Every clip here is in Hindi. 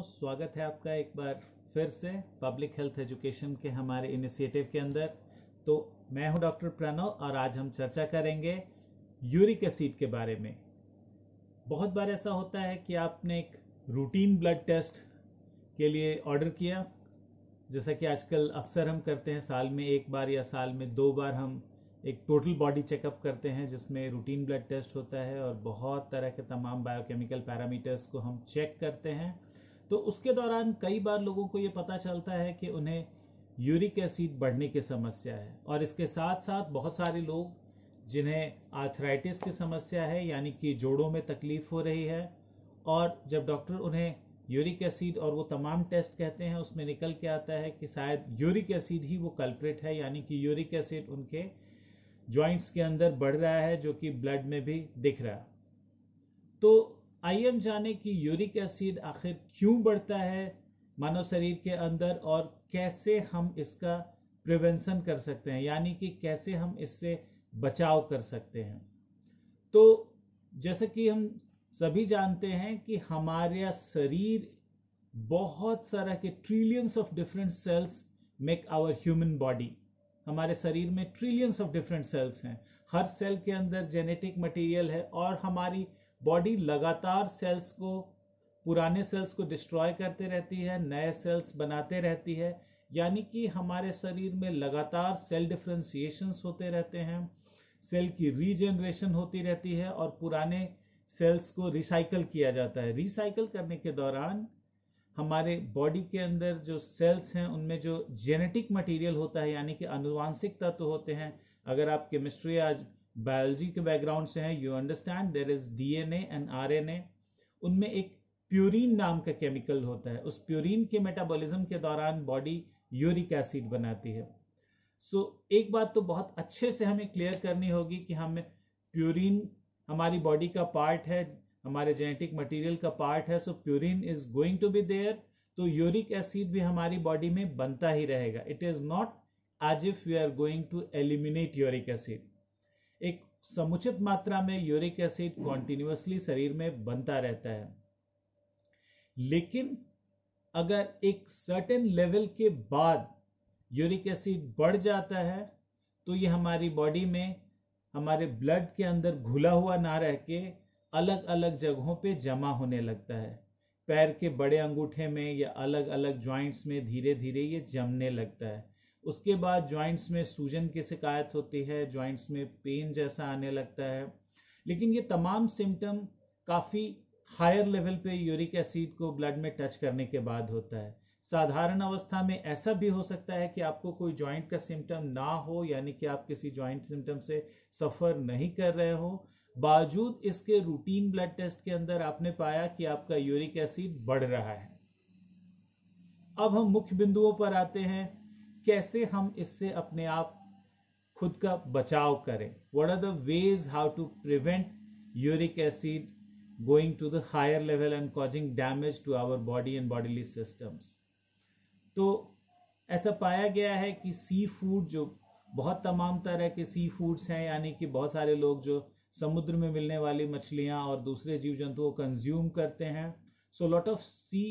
स्वागत है आपका एक बार फिर से पब्लिक हेल्थ एजुकेशन के हमारे इनिशिएटिव के अंदर। तो मैं हूं डॉक्टर प्रणव और आज हम चर्चा करेंगे यूरिक एसिड के बारे में। बहुत बार ऐसा होता है कि आपने एक रूटीन ब्लड टेस्ट के लिए ऑर्डर किया, जैसा कि आजकल अक्सर हम करते हैं, साल में एक बार या साल में 2 बार हम एक टोटल बॉडी चेकअप करते हैं जिसमें रूटीन ब्लड टेस्ट होता है और बहुत तरह के तमाम बायोकेमिकल पैरामीटर्स को हम चेक करते हैं। तो उसके दौरान कई बार लोगों को ये पता चलता है कि उन्हें यूरिक एसिड बढ़ने की समस्या है, और इसके साथ साथ बहुत सारे लोग जिन्हें आर्थराइटिस की समस्या है, यानी कि जोड़ों में तकलीफ हो रही है, और जब डॉक्टर उन्हें यूरिक एसिड और वो तमाम टेस्ट कहते हैं, उसमें निकल के आता है कि शायद यूरिक एसिड ही वो कल्प्रिट है, यानी कि यूरिक एसिड उनके जॉइंट्स के अंदर बढ़ रहा है, जो कि ब्लड में भी दिख रहा है। तो आइए हम जाने कि यूरिक एसिड आखिर क्यों बढ़ता है मानव शरीर के अंदर और कैसे हम इसका प्रिवेंशन कर सकते हैं, यानी कि कैसे हम इससे बचाव कर सकते हैं। तो जैसे कि हम सभी जानते हैं कि हमारा शरीर बहुत सारा के trillions of different cells make our human body. हमारे शरीर में ट्रिलियंस ऑफ डिफरेंट सेल्स हैं, हर सेल के अंदर जेनेटिक मटेरियल है, और हमारी बॉडी लगातार सेल्स को, पुराने सेल्स को डिस्ट्रॉय करते रहती है, नए सेल्स बनाते रहती है, यानी कि हमारे शरीर में लगातार सेल डिफरेंशिएशंस होते रहते हैं, सेल की रीजनरेशन होती रहती है और पुराने सेल्स को रिसाइकल किया जाता है। रिसाइकल करने के दौरान हमारे बॉडी के अंदर जो सेल्स हैं उनमें जो जेनेटिक मटेरियल होता है, यानी कि आनुवांशिक तत्व होते हैं। अगर आप केमिस्ट्री आज बायोलॉजी के बैकग्राउंड से हैं, you understand there is DNA and RNA. उनमें एक प्यूरिन नाम का केमिकल होता है, उस प्यूरिन के मेटाबॉलिज्म के दौरान बॉडी यूरिक एसिड बनाती है। एक बात तो बहुत अच्छे से हमें क्लियर करनी होगी कि हमें प्यूरिन हमारी बॉडी का पार्ट है, हमारे जेनेटिक मटेरियल का पार्ट है, so purine is going to be there, तो यूरिक एसिड भी हमारी बॉडी में बनता ही रहेगा। It is not as if we are going to eliminate uric acid. एक समुचित मात्रा में यूरिक एसिड कॉन्टिन्यूअसली शरीर में बनता रहता है, लेकिन अगर एक सर्टेन लेवल के बाद यूरिक एसिड बढ़ जाता है तो ये हमारी बॉडी में, हमारे ब्लड के अंदर घुला हुआ ना रह के अलग अलग जगहों पे जमा होने लगता है। पैर के बड़े अंगूठे में या अलग अलग जॉइंट्स में धीरे धीरे ये जमने लगता है। उसके बाद जॉइंट्स में सूजन की शिकायत होती है, जॉइंट्स में पेन जैसा आने लगता है। लेकिन ये तमाम सिम्टम काफ़ी हायर लेवल पे यूरिक एसिड को ब्लड में टच करने के बाद होता है। साधारण अवस्था में ऐसा भी हो सकता है कि आपको कोई जॉइंट का सिम्टम ना हो, यानी कि आप किसी जॉइंट सिम्टम से सफ़र नहीं कर रहे हो, बावजूद इसके रूटीन ब्लड टेस्ट के अंदर आपने पाया कि आपका यूरिक एसिड बढ़ रहा है। अब हम मुख्य बिंदुओं पर आते हैं, कैसे हम इससे अपने आप खुद का बचाव करें। What are the ways how to prevent uric acid going to the higher level and causing damage to our body and bodily systems. तो ऐसा पाया गया है कि सी फूड, जो बहुत तमाम तरह के सी फूड्स हैं, यानी कि बहुत सारे लोग जो समुद्र में मिलने वाली मछलियां और दूसरे जीव जंतुओं को कंज्यूम करते हैं, so lot of sea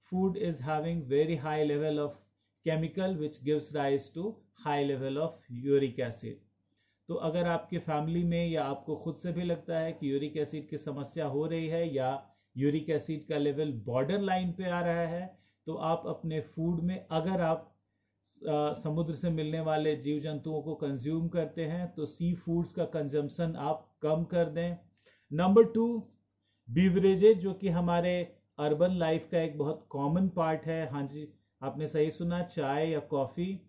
food is having very high level of chemical which gives rise to high level of uric acid. तो अगर आपके फैमिली में या आपको खुद से भी लगता है कि यूरिक एसिड की समस्या हो रही है या यूरिक एसिड का लेवल बॉर्डर लाइन पे आ रहा है, तो आप अपने फूड में, अगर आप समुद्र से मिलने वाले जीव जंतुओं को कंज्यूम करते हैं, तो सी फूड्स का कंजम्पशन आप कम कर दें। नंबर 2, बीवरेजेज, जो कि हमारे अर्बन लाइफ का एक बहुत कॉमन पार्ट है। हाँ जी, आपने सही सुना, चाय या कॉफ़ी।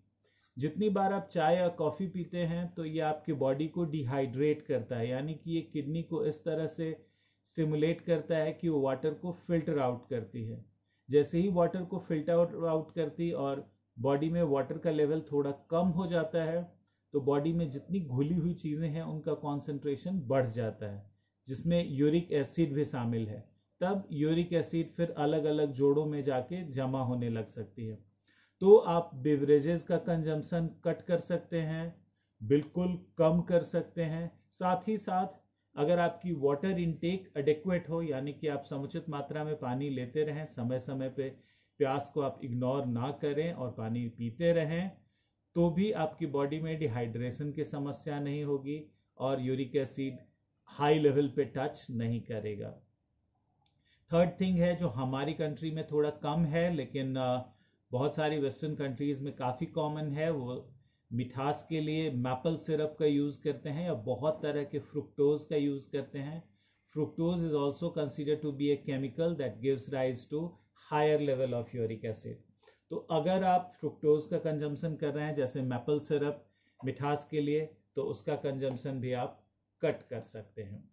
जितनी बार आप चाय या कॉफ़ी पीते हैं तो ये आपकी बॉडी को डिहाइड्रेट करता है, यानी कि ये किडनी को इस तरह से स्टिमुलेट करता है कि वो वाटर को फिल्टर आउट करती है। जैसे ही वाटर को फिल्टर आउट करती और बॉडी में वाटर का लेवल थोड़ा कम हो जाता है, तो बॉडी में जितनी घुली हुई चीज़ें हैं उनका कॉन्सेंट्रेशन बढ़ जाता है, जिसमें यूरिक एसिड भी शामिल है। तब यूरिक एसिड फिर अलग अलग जोड़ों में जाके जमा होने लग सकती है। तो आप बेवरेजेस का कंजम्पशन कट कर सकते हैं, बिल्कुल कम कर सकते हैं। साथ ही साथ अगर आपकी वाटर इनटेक एडिक्वेट हो, यानी कि आप समुचित मात्रा में पानी लेते रहें, समय समय पे प्यास को आप इग्नोर ना करें और पानी पीते रहें, तो भी आपकी बॉडी में डिहाइड्रेशन की समस्या नहीं होगी और यूरिक एसिड हाई लेवल पे टच नहीं करेगा। थर्ड थिंग है जो हमारी कंट्री में थोड़ा कम है लेकिन बहुत सारी वेस्टर्न कंट्रीज में काफ़ी कॉमन है, वो मिठास के लिए मैपल सिरप का यूज़ करते हैं या बहुत तरह के फ्रुक्टोज का यूज़ करते हैं। Fructose is also consider to be a chemical that gives rise to higher level of uric acid. तो अगर आप फ्रुक्टोज का कंजम्पशन कर रहे हैं जैसे मैपल सिरप मिठास के लिए, तो उसका कंजम्पशन भी आप कट कर सकते हैं।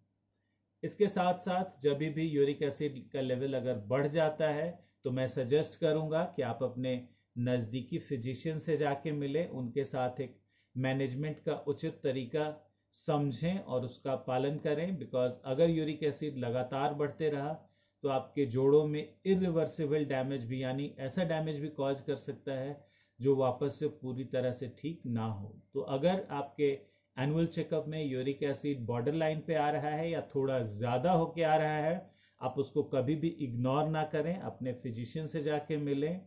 इसके साथ साथ जब भी यूरिक एसिड का लेवल अगर बढ़ जाता है तो मैं सजेस्ट करूंगा कि आप अपने नज़दीकी फिजिशियन से जाके मिलें, उनके साथ एक मैनेजमेंट का उचित तरीका समझें और उसका पालन करें। बिकॉज अगर यूरिक एसिड लगातार बढ़ते रहा तो आपके जोड़ों में इरिवर्सिबल डैमेज भी, यानी ऐसा डैमेज भी कॉज कर सकता है जो वापस से पूरी तरह से ठीक ना हो। तो अगर आपके एनुअल चेकअप में यूरिक एसिड बॉर्डर लाइन पे आ रहा है या थोड़ा ज़्यादा होके आ रहा है, आप उसको कभी भी इग्नोर ना करें, अपने फिजिशियन से जाके मिलें,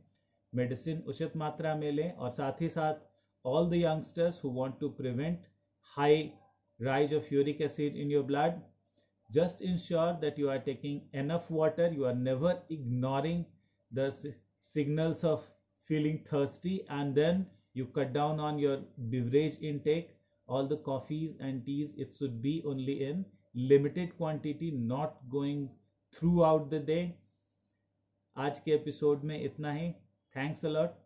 मेडिसिन उचित मात्रा में लें। और साथ ही साथ all the youngsters who want to prevent high rise of uric acid in your blood, just ensure that you are taking enough water. You are never ignoring the signals of feeling thirsty, and then you cut down on your beverage intake. All the coffees and teas, it should be only in limited quantity, not going throughout the day. आज के एपिसोड में इतना ही। Thanks a lot.